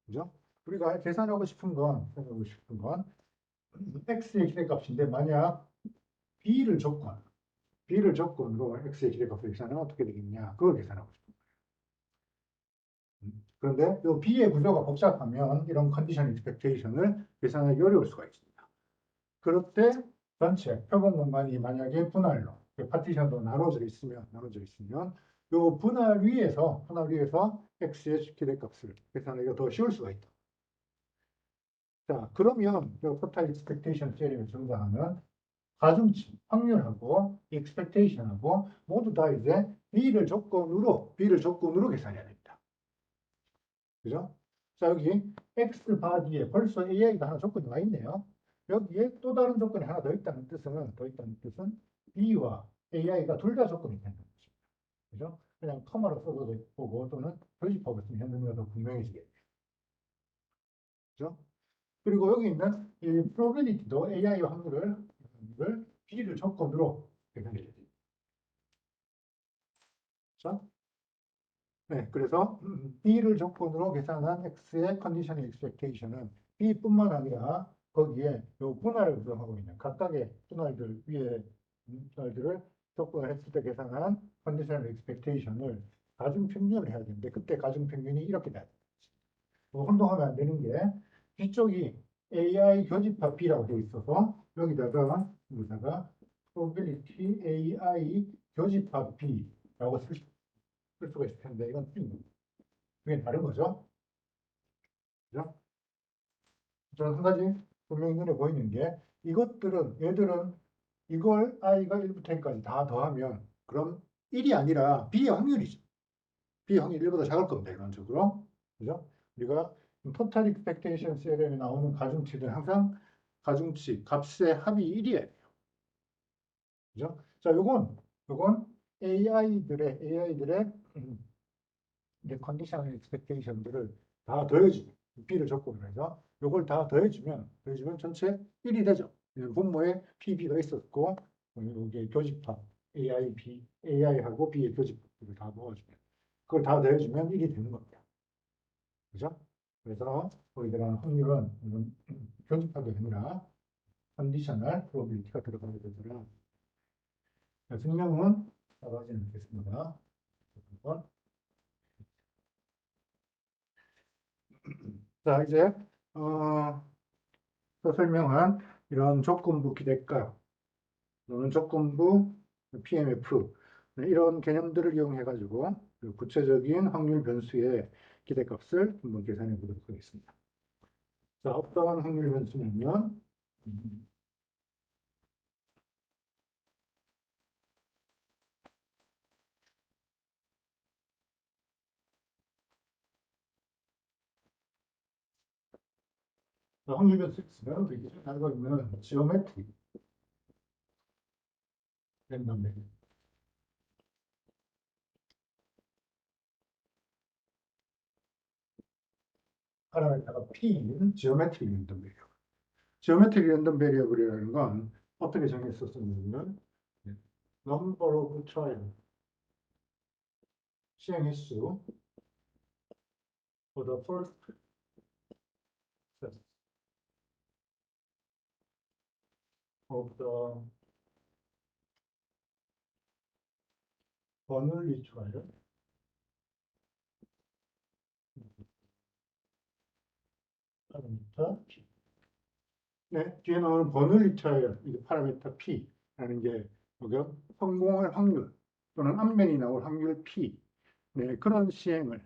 Speaker 1: 그죠? 우리가 계산하고 싶은 건 X의 기대값인데 만약 B를 조건으로 X의 기대값을 계산하면 어떻게 되겠냐? 그걸 계산하고 싶은 거예요. 그런데 이 B의 구조가 복잡하면 이런 컨디션 익스펙테이션을 계산하기 어려울 수가 있습니다. 그럴 때 전체 표본 공간이 만약에 분할로 파티션으로 나눠져 있으면 이 분할 위에서 X의 기대값을 계산하기가 더 쉬울 수가 있다. 자, 그러면 이 토탈 익스펙테이션 세어링을 증가하면 가중치, 확률하고 expectation하고 모두 다 이제 B를 조건으로 계산해야 됩니다. 그죠? 자, 여기 X 바디에 벌써 AI가 하나 조건이 와 있네요. 여기에 또 다른 조건이 하나 더 있다는 뜻은 B와 AI가 둘 다 조건이 된다는 것입니다. 그죠? 그냥 커마로 써도 되고 또는 표시법을 쓰면 현금이 더 분명해지겠네요. 그죠? 그리고 여기 있는 이 probability도 AI 확률을 B를 조건으로 계산해야 됩니다. 그렇죠? 네, 그래서 B를 조건으로 계산한 X의 컨디셔널 익스펙테이션은 B뿐만 아니라 거기에 요 분할을 구성하고 있는 각각의 분할들 위에 분할들을 조건을 했을 때 계산한 컨디셔널 익스펙테이션을 가중평균을 해야 되는데 그때 가중평균이 이렇게 돼야 돼요. 혼동하면 안 되는 게 뒤쪽이 AI 교집합 B라고 되어 있어서 여기다가 probability AI 교집합 B라고 쓸 수가 있을 텐데 이건 그게 다른 거죠. 그죠? 저는 한 가지 분명히 눈에 보이는 게 얘들은 이걸 i가 1부터 n까지 다 더하면 그럼 1이 아니라 b의 확률이죠. b의 확률이 1보다 작을 겁니다. 일반적으로. 그죠? 우리가 토탈 익스펙테이션 세럼에 나오는 가중치는 항상 가중치 값의 합이 1이에요. 그죠? 자, 요건 AI들의 이제 컨디셔널 익스펙테이션들을 다 더해주면 B를 조건으로 해서 요걸 다 더해주면 전체 1이 되죠. 분모에 PB가 있었고 여기에 교집합 AI하고 B의 교집합을 다 넣어주면 그걸 다 더해주면 1이 되는 겁니다. 그죠? 그래서 거기 들어가는 확률은 교집합이 아니라 컨디셔널 프로빌리티가 들어가게 되더라. 증명은 따로 하지 않겠습니다. 한번. 자, 이제 또 설명한 이런 조건부 기대값 또는 조건부 PMF 네, 이런 개념들을 이용해 가지고 그 구체적인 확률 변수의 기대값을 한번 계산해 보도록 하겠습니다. 자, 어떠한 확률 변수냐면 확률 변수 X는 우리 알고 있는 지오메트리 랜덤 베리어블 파라미터가 P인 지오메트리 랜덤 베리어블. 지오메트리 랜덤 베리어블이라는 건 어떻게 정했었냐면 number of trial 시행 횟수 for the first test of the Bernoulli trial 파라미터 P. 네, 뒤에 나오는 버널리 트라이얼, 이게 파라미터 P라는 게 뭐죠? 성공할 확률 또는 앞면이 나올 확률 P. 네, 그런 시행을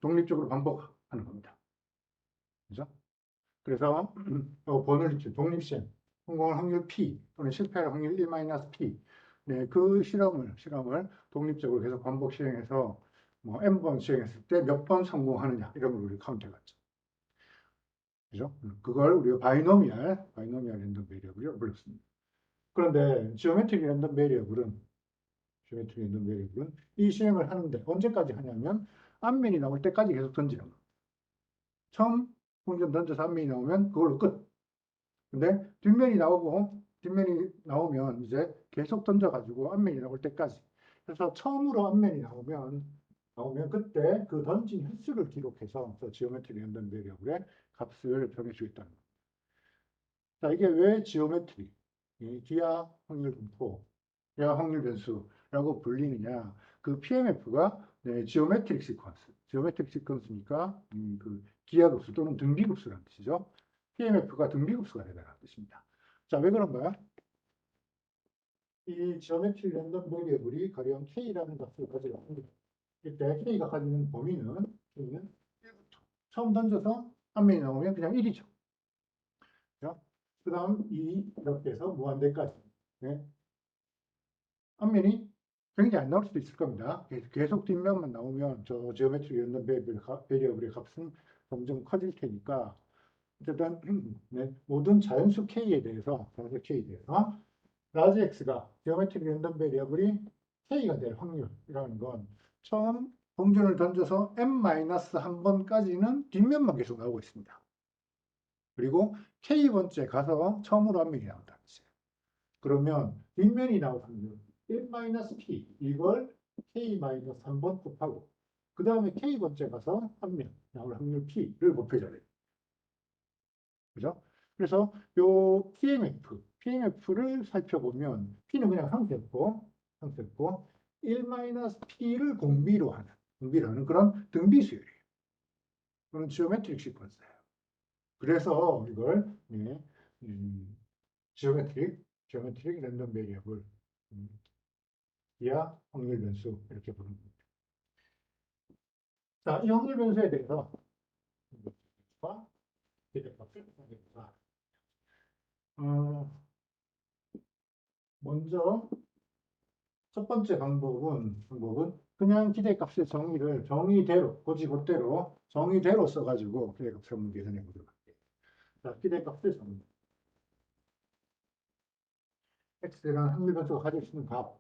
Speaker 1: 독립적으로 반복하는 겁니다. 그죠? 그래서 버널리 독립시행, 성공할 확률 P 또는 실패할 확률 1-P. 네, 그 실험을 독립적으로 계속 반복 시행해서 뭐 N번 시행했을 때 몇 번 성공하느냐 이런 걸 우리 카운트해봤죠. 그죠? 그걸 우리가 바이노미얼 랜덤 베리어블이라고 불렀습니다. 그런데 지오메트릭 랜덤 베리어블은 이 시행을 하는데 언제까지 하냐면 앞면이 나올 때까지 계속 던지는 거예요. 처음 function 던져서 앞면이 나오면 그걸로 끝. 근데 뒷면이 나오면 이제 계속 던져가지고 앞면이 나올 때까지. 그래서 처음으로 앞면이 나오면 그때 그 던진 횟수를 기록해서 지오메트릭 랜덤 베리어블의 값을 정해주겠다는 거예요. 자, 이게 왜 지오메트리, 기하 확률 분포, 기하 확률 변수라고 불리느냐? 그 PMF가 지오메트릭 시퀀스니까 그 기하급수 또는 등비급수라는 뜻이죠. PMF가 등비급수가 되다는 뜻입니다. 자, 왜 그런가요? 이 지오메트릭 랜덤 베리어블이 가령 K라는 값을 가지고 합니다. 이때 K가 가지는 범위는 1부터 처음 던져서 앞면이 나오면 그냥 1이죠. 그 다음 2 이렇게 해서 무한대까지. 네. 앞면이 굉장히 안 나올 수도 있을 겁니다. 계속 뒷면만 나오면 저 지오메트릭 랜덤 베리어블의 값은 점점 커질 테니까 어쨌든 네, 모든 자연수 K에 대해서 라지 X가 지오메트릭 랜덤 베리어블이 K가 될 확률이라는 건 처음 동전을 던져서 n-1번까지는 뒷면만 계속 나오고 있습니다. 그리고 K번째 가서 처음으로 앞면이 나온다는 뜻이에요. 그러면 뒷면이 나올 확률 1-P 이걸 K-3번 곱하고 그 다음에 K번째 가서 앞면 나올 확률 P를 곱해줘야 돼요. 그죠? 그래서 요 PMF를 살펴보면 P는 그냥 상태였고 1-P를 공비로 하는 그런 등비수열이에요. 그런 지오메트릭 시퀀스예요. 그래서 이걸 지오메트릭 랜덤 베리어블 기하 확률 변수 이렇게 부르는 겁니다. 자, 이 확률 변수에 대해서 기대값을 구하겠다. 먼저 첫 번째 방법은 그냥 기대값의 정의대로 고지고대로 정의대로 써가지고 기대값을 한번 계산해 보도록 할게요. 자, 기대값의 정의. x라는 확률 변수가 가질 수 있는 값,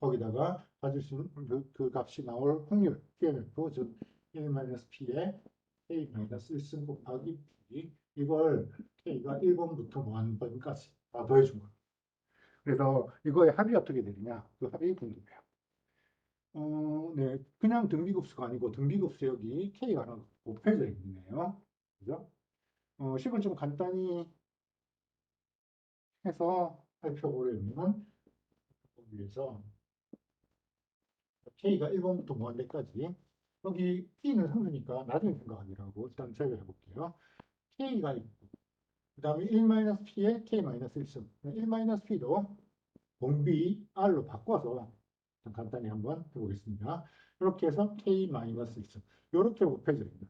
Speaker 1: 거기다가 가질 수 있는 그 값이 나올 확률, PMF, 즉 1-P에 K-1승 곱하기 P, 이걸 K가 1번부터 무한번까지 다 더해준 거예요. 그래서 이거의 합이 어떻게 되느냐, 그 합이 궁금해요. 네, 그냥 등비급수가 아니고 등비급수 여기 K가 하나 곱해져 있네요. 그죠? 식을 좀 간단히 해서 살펴보려면 위해서 K가 1번부터 무한대까지. 여기 P는 상수니까 나중에 생각하기라고 일단 제외해 볼게요. K가 있고, 그 다음에 1-P에 K-1승. 1-P도 공비 R로 바꿔서 간단히 한번 해보겠습니다. 이렇게 해서 K-1승. 이렇게 곱해집니다.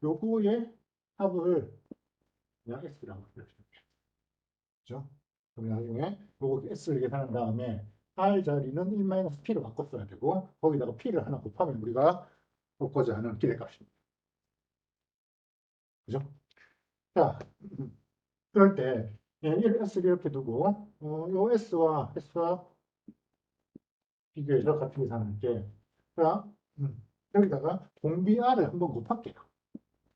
Speaker 1: 요거의 합을 그냥 X라고 이렇게. 그죠? 그럼 나중에 요거 X를 계산한 다음에 R 자리는 1-P로 바꿨어야 되고, 거기다가 P를 하나 곱하면 우리가 곱고자 하는 기대값입니다. 그죠? 자, 그럴 때 S를 이렇게 두고 요 S와 비교해서 같은 계산할게. 자, 여기다가 공비 R을 한번 곱할게요.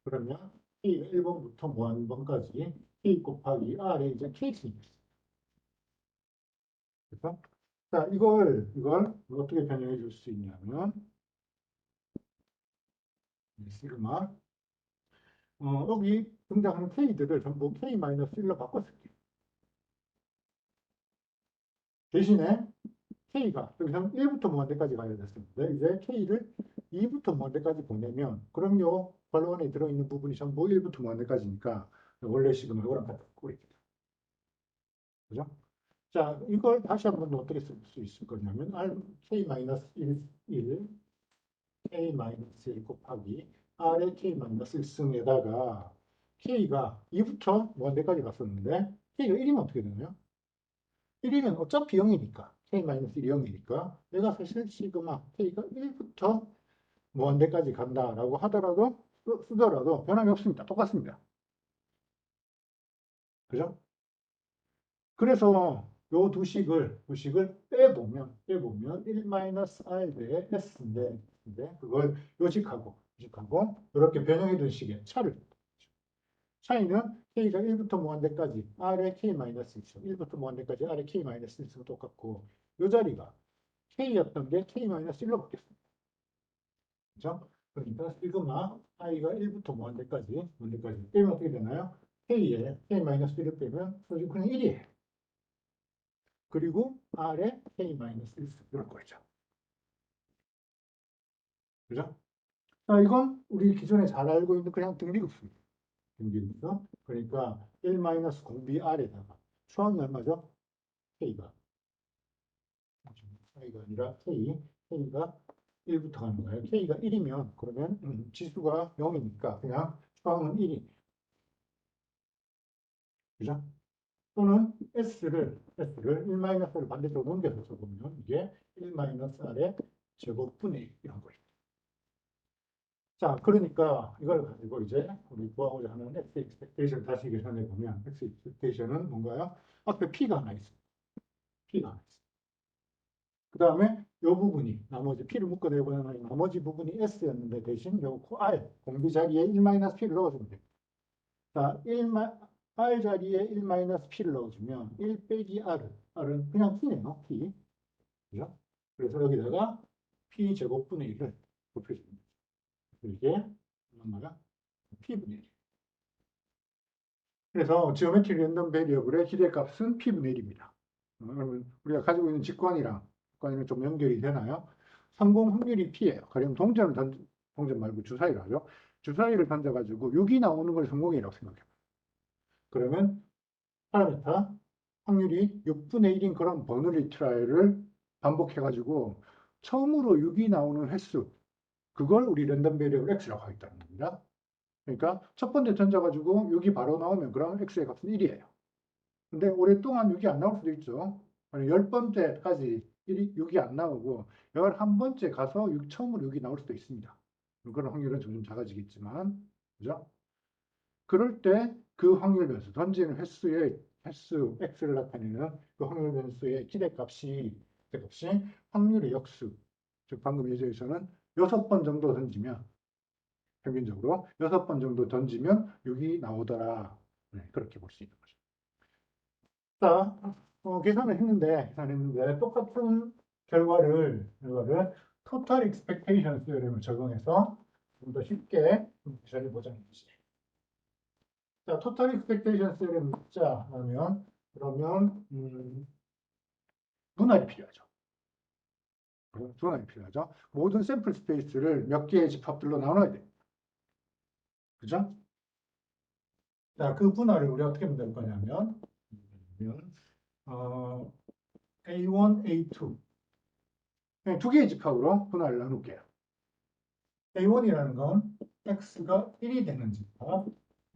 Speaker 1: 그러면 K가 1번부터 무한번까지 K 곱하기 R에 이제 K층이 있어요. 그래서 자, 이걸 어떻게 변형해 줄 수 있냐면 시그마 여기 등장하는 K들을 전부 K-1로 바꿨을게요. 대신에 K가 여기서 1부터 무한대까지 가야 됐었는데 이제 K를 2부터 무한대까지 보내면 그럼요 괄호 안에 들어있는 부분이 전부 1부터 무한대까지니까 원래 시그마 이거랑 같은 꼴입니다. 그죠? 자, 이걸 다시 한번 어떻게 쓸 수 있을 거냐면 K-1, K-1 곱하기 R의 K-1승에다가 K가 2부터 무한대까지 갔었는데 K가 1이면 어떻게 되나요? 1이면 어차피 0이니까 K-1이 0이니까 내가 사실 시그마 K가 1부터 무한대까지 간다라고 하더라도 쓰더라도 변함이 없습니다. 똑같습니다. 그죠? 그래서 요 두 식을 빼보면 1-R 대 S인데 그걸 요식하고 이렇게 변형해 둔 식의 차이는 K가 1부터 무한대까지 R의 K-1, 1부터 무한대까지 R의 K-1은 똑같고 이 자리가 K였던 게 K-1로 바뀌었습니다. 그죠? 그러니까 시그마 I가 1부터 무한대까지 빼면 어떻게 되나요? K에 K-1을 빼면 솔직히 그냥 1이에요. 그리고 R에 K-1 이런 거죠. 그죠? 자, 이건 우리 기존에 잘 알고 있는 그냥 등비급수입니다. 등비급수. 그러니까 1 공비 R에다가 수학이 얼마죠? K가. I가 아니라 K가 1부터 가는 거예요. K가 1이면 그러면 지수가 0이니까 그냥 수학은 1이. 그죠? 또는 S를 1-R을 반대쪽으로 넘겨서 써보면 이게 1-R의 제곱분의 1 이런 거예요. 자, 그러니까 이걸 가지고 이제 우리 구하고자 하는 X expectation 다시 계산해 보면 X expectation은 뭔가요? 앞에 P가 하나 있습니다. P가 하나 있습니다. 그 다음에 이 부분이 나머지 P를 묶어내보면 나머지 부분이 S였는데 대신 요 R 공비 자리에 1-P를 넣어주면 됩니다. 자, R 자리에 1-P를 넣어주면 1 빼기 R은 그냥 P네요. P. 그죠? 그래서 여기다가 P 제곱분의 1을 곱해줍니다. 이게 얼마가? P분의 1. 그래서 지오메트릭 랜덤 베리어블의 기대값은 P분의 1입니다. 우리가 가지고 있는 직관이랑 좀 연결이 되나요? 성공 확률이 P예요. 가령 동전 말고 주사위를 하죠. 주사위를 던져가지고 6이 나오는 걸 성공이라고 생각해요. 그러면 파라메타 확률이 6분의 1인 그런 버너리 트라이를 반복해가지고 처음으로 6이 나오는 횟수 그걸 우리 랜덤 베리어블 X라고 하겠다는 겁니다. 그러니까 첫 번째 던져가지고 6이 바로 나오면 그럼 X의 값은 1이에요. 근데 오랫동안 6이 안 나올 수도 있죠. 아니, 10번째까지 6이 안 나오고 11번째 가서 처음으로 6이 나올 수도 있습니다. 그런 확률은 점점 작아지겠지만, 그죠? 그럴 때 그 확률 변수, 던지는 횟수 x를 나타내는 그 확률 변수의 기대값이 확률의 역수, 즉 방금 예제에서는 6번 정도 던지면 평균적으로 6번 정도 던지면 6이 나오더라. 네, 그렇게 볼 수 있는 거죠. 자, 계산했는데 똑같은 결과를 토탈 익스펙테이션 스요렘을 적용해서 좀 더 쉽게 계산해 보자는 거지. 자, 토탈 익스펙테이션 스요렘 묻자 하면 그러면 분할이 필요하죠. 분할이 필요하죠. 모든 샘플 스페이스를 몇 개의 집합들로 나눠야 돼. 그죠? 자, 그 분할을 우리 어떻게 만들 거냐면, 어, A1, A2. 두 개의 집합으로 분할을 나눌게요. A1이라는 건 x가 1이 되는 집합,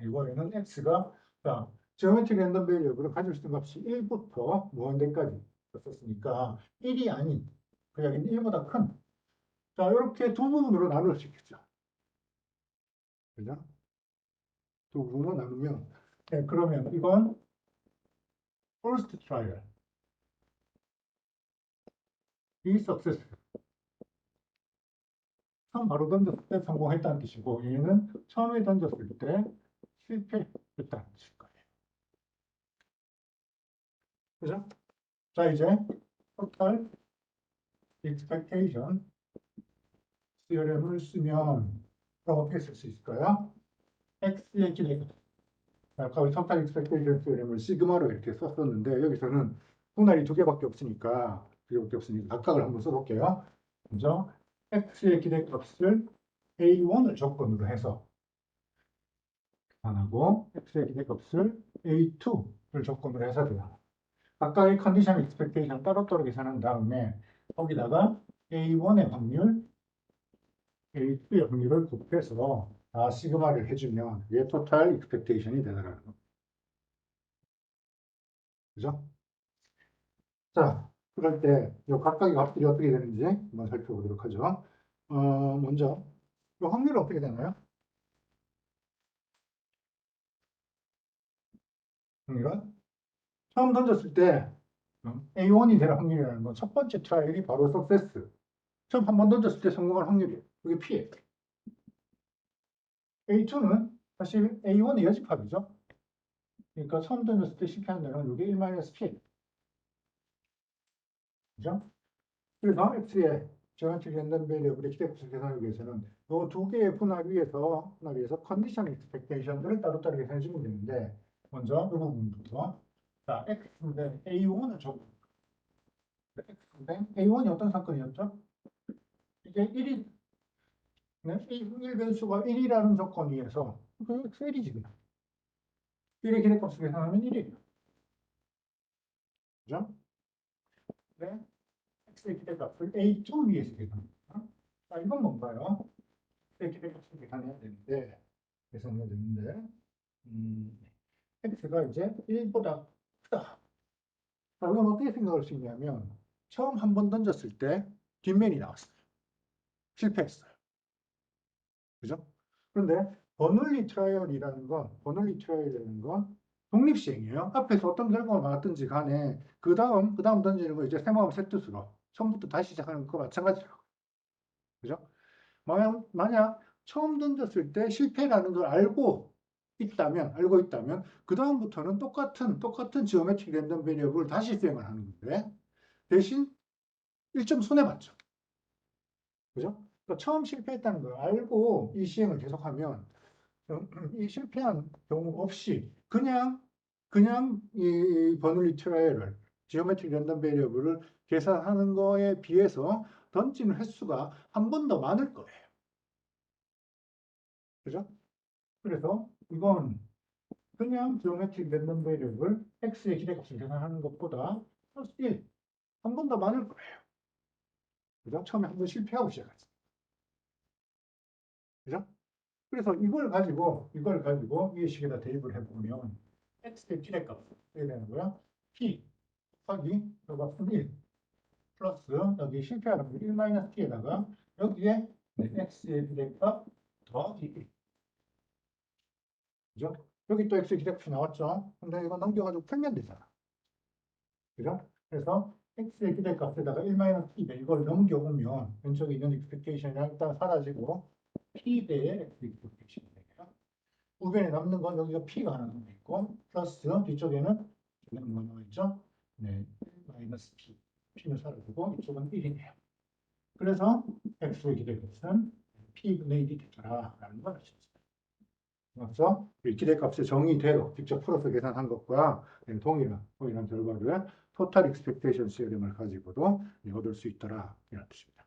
Speaker 1: 이번에는 x가, 자, 지오메트릭 랜덤 베리어블을 가질 수 있는 값이 1부터 무한대까지 썼으니까 1이 아닌, 그 여기는 1보다 큰. 자, 이렇게 두 부분으로 나눌 수 있겠죠. 그죠? 두 부분으로 나누면, 네, 그러면 이건 first trial, 이 success. 처음 바로 던졌을 때 성공했다는 뜻이고, 얘는 처음에 던졌을 때 실패했다는 뜻일 거예요. 그죠? 자, 이제 total expectation theorem을 쓰면 어떻게 쓸 수 있을까요? x의 기대, 아까 우리 total expectation theorem을 시그마로 이렇게 썼었는데 여기서는 분할이 두 개밖에 없으니까 각각을 한번 써볼게요. 먼저 x의 기대값을 a1을 조건으로 해서 계산하고 x의 기대값을 a2를 조건으로 해서 돼요. 각각의 컨디션 expectation 따로따로 계산한 다음에 거기다가 a1의 확률, a2의 확률을 곱해서 다 시그마를 해주면 이게 토탈 익스펙테이션이 되더라는 거. 그죠? 자, 그럴 때 이 각각의 값들이 어떻게 되는지 한번 살펴보도록 하죠. 먼저 이 확률은 어떻게 되나요? 확률은 처음 던졌을 때 A1이 될 확률이라는 건 첫 번째 트라이얼이 바로 석세스. 처음 한 번 던졌을 때 성공할 확률이에요. 그게 P예요. A2는 사실 A1의 여집합이죠. 그러니까 처음 던졌을 때 실패하는 데는 이게 1-P예요. 그죠? 그래서 X의 지오메트릭 랜덤 베리어블의 기대값을 계산하기 위해서는 이 두 개의 분할 위에서 컨디션 익스펙테이션들을 따로따로 계산해 주면 되는데 먼저 이 부분부터 자, X인데 A1을 적고 X인데 A1이 어떤 사건이었죠? 이게 1이 네? 1변수가 1이라는 조건 위에서 그 X 1이지 그냥 1의 기대값을 계산하면 1이에요. 그죠? 네? X의 기대값을 A2 위에서 계산합니다. 자, 이건 뭔가요? X의 기대값을 계산해야 되는데 x가 이제 1보다 크다. 자, 이건 어떻게 생각할 수 있냐면 처음 한 번 던졌을 때 뒷면이 나왔어요. 실패했어요. 그죠? 그런데 버널리 트라이얼이라는 건 독립시행이에요. 앞에서 어떤 결과가 나왔든지 간에 그 다음 던지는 거 이제 새 마음 새 뜻으로 처음부터 다시 시작하는 거 마찬가지라고. 그죠? 만약 처음 던졌을 때 실패라는 걸 알고 있다면 그 다음부터는 똑같은 지오메트릭 랜덤 베리어블을 다시 수행을 하는 건데 대신 1점 손해봤죠. 그죠? 그러니까 처음 실패했다는 걸 알고 이 시행을 계속하면 이 실패한 경우 없이 그냥 이 버널리 트라이얼을 지오메트릭 랜덤 베리어블을 계산하는 거에 비해서 던지는 횟수가 한 번 더 많을 거예요. 그죠? 그래서 이건 그냥 지오메트릭 랜덤 베리어블 x의 기대값을 계산하는 것보다 플러스 1, 한 번 더 많을 거예요. 그죠? 처음에 한 번 실패하고 시작하지. 그죠? 그래서 이걸 가지고 이 식에다 대입을 해보면 x의 기대값 어떻게 되는 거야? p 곱하기 요 값은 1 플러스 여기 실패하는 거 1-t에다가 여기에 x의 기대값 더하기 1. 그죠? 여기 또 x의 기대값이 나왔죠? 근데 이거 넘겨가지고 풀면 되잖아. 그죠? 그래서 x의 기대값에다가 1-t배 이걸 넘겨오면 왼쪽에 있는 익스펙테이션이 일단 사라지고 p배의 x 익스펙테이션이 되고요. 우변에 남는 건 여기가 p가 하나 남아 있고 플러스 뒤쪽에는 뭐 나와 있죠? 네, -p. p는 사라지고 이쪽은 1이네요. 그래서 x의 기대값은 p분의 1이 되더라라는 걸 알 수 있어요. 그래서 이 기대값의 정의대로 직접 풀어서 계산한 것과 동일한 결과를 토탈 익스펙테이션 시스템을 가지고도 얻을 수 있더라 이런 뜻입니다.